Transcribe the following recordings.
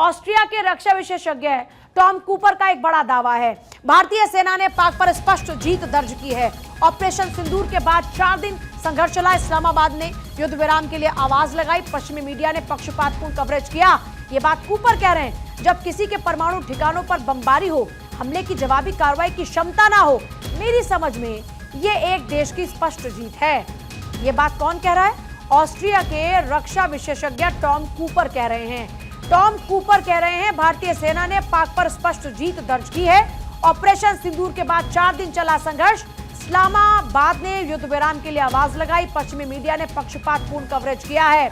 Austria के रक्षा विशेषज्ञ Tom Cooper का एक बड़ा दावा है। भारतीय सेना ने पाक पर स्पष्ट जीत दर्ज की है। ऑपरेशन सिंदूर के बाद 4 दिन संघर्ष चला। इस्लामाबाद ने युद्ध विराम के लिए आवाज लगाई। पश्चिमी मीडिया ने पक्षपातपूर्ण कवरेज किया। ये बात कूपर कह रहे हैं। जब किसी के परमाणु ठिकानों पर बमबारी हो, हमले की जवाबी कार्रवाई की क्षमता ना हो, मेरी समझ में ये एक देश की स्पष्ट जीत है। ये बात कौन कह रहा है? ऑस्ट्रिया के रक्षा विशेषज्ञ टॉम कूपर कह रहे हैं। टॉम कूपर कह रहे हैं भारतीय सेना ने पाक पर स्पष्ट जीत दर्ज की है। ऑपरेशन सिंदूर के बाद 4 दिन चला संघर्ष। इस्लामाबाद ने युद्ध विराम के लिए आवाज लगाई। पश्चिमी मीडिया ने पक्षपातपूर्ण कवरेज किया है।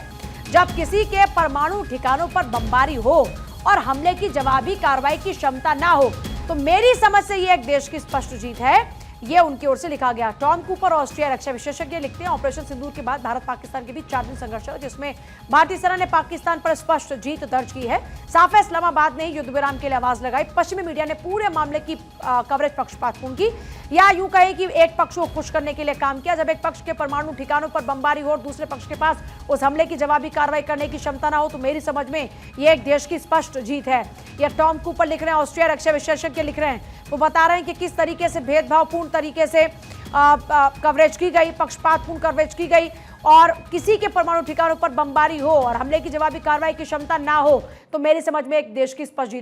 जब किसी के परमाणु ठिकानों पर बमबारी हो और हमले की जवाबी कार्रवाई की क्षमता ना हो, तो मेरी समझ से ये एक देश की स्पष्ट जीत है। ये उनकी ओर से लिखा गया। टॉम कूपर ऑस्ट्रिया रक्षा विशेषज्ञ लिखते हैं, ऑपरेशन सिंदूर के बाद भारत पाकिस्तान के बीच 4 दिन संघर्ष हुआ, जिसमें भारतीय सेना ने पाकिस्तान पर स्पष्ट जीत दर्ज की है। साफ है, इस्लामाबाद ने युद्ध विराम के लिए आवाज लगाई। पश्चिमी मीडिया ने पूरे मामले की कवरेज पक्षपातपूर्ण की, या यूं कहें कि एक पक्ष को खुश करने के लिए काम किया। जब एक पक्ष के परमाणु ठिकानों पर बमबारी हो और दूसरे पक्ष के पास उस हमले की जवाबी कार्रवाई करने की क्षमता ना हो, तो मेरी समझ में ये एक देश की स्पष्ट जीत है। यह टॉम कूपर लिख रहे हैं, ऑस्ट्रिया रक्षा विशेषज्ञ लिख रहे हैं। वो बता रहे हैं कि किस तरीके से भेदभावपूर्ण तरीके से कवरेज की गई, पक्षपातपूर्ण कवरेज की गई, और किसी के परमाणु ठिकानों पर बमबारी हो और हमले की जवाबी कार्रवाई की क्षमता ना हो, तो मेरी समझ में एक देश की स्पष्ट जीत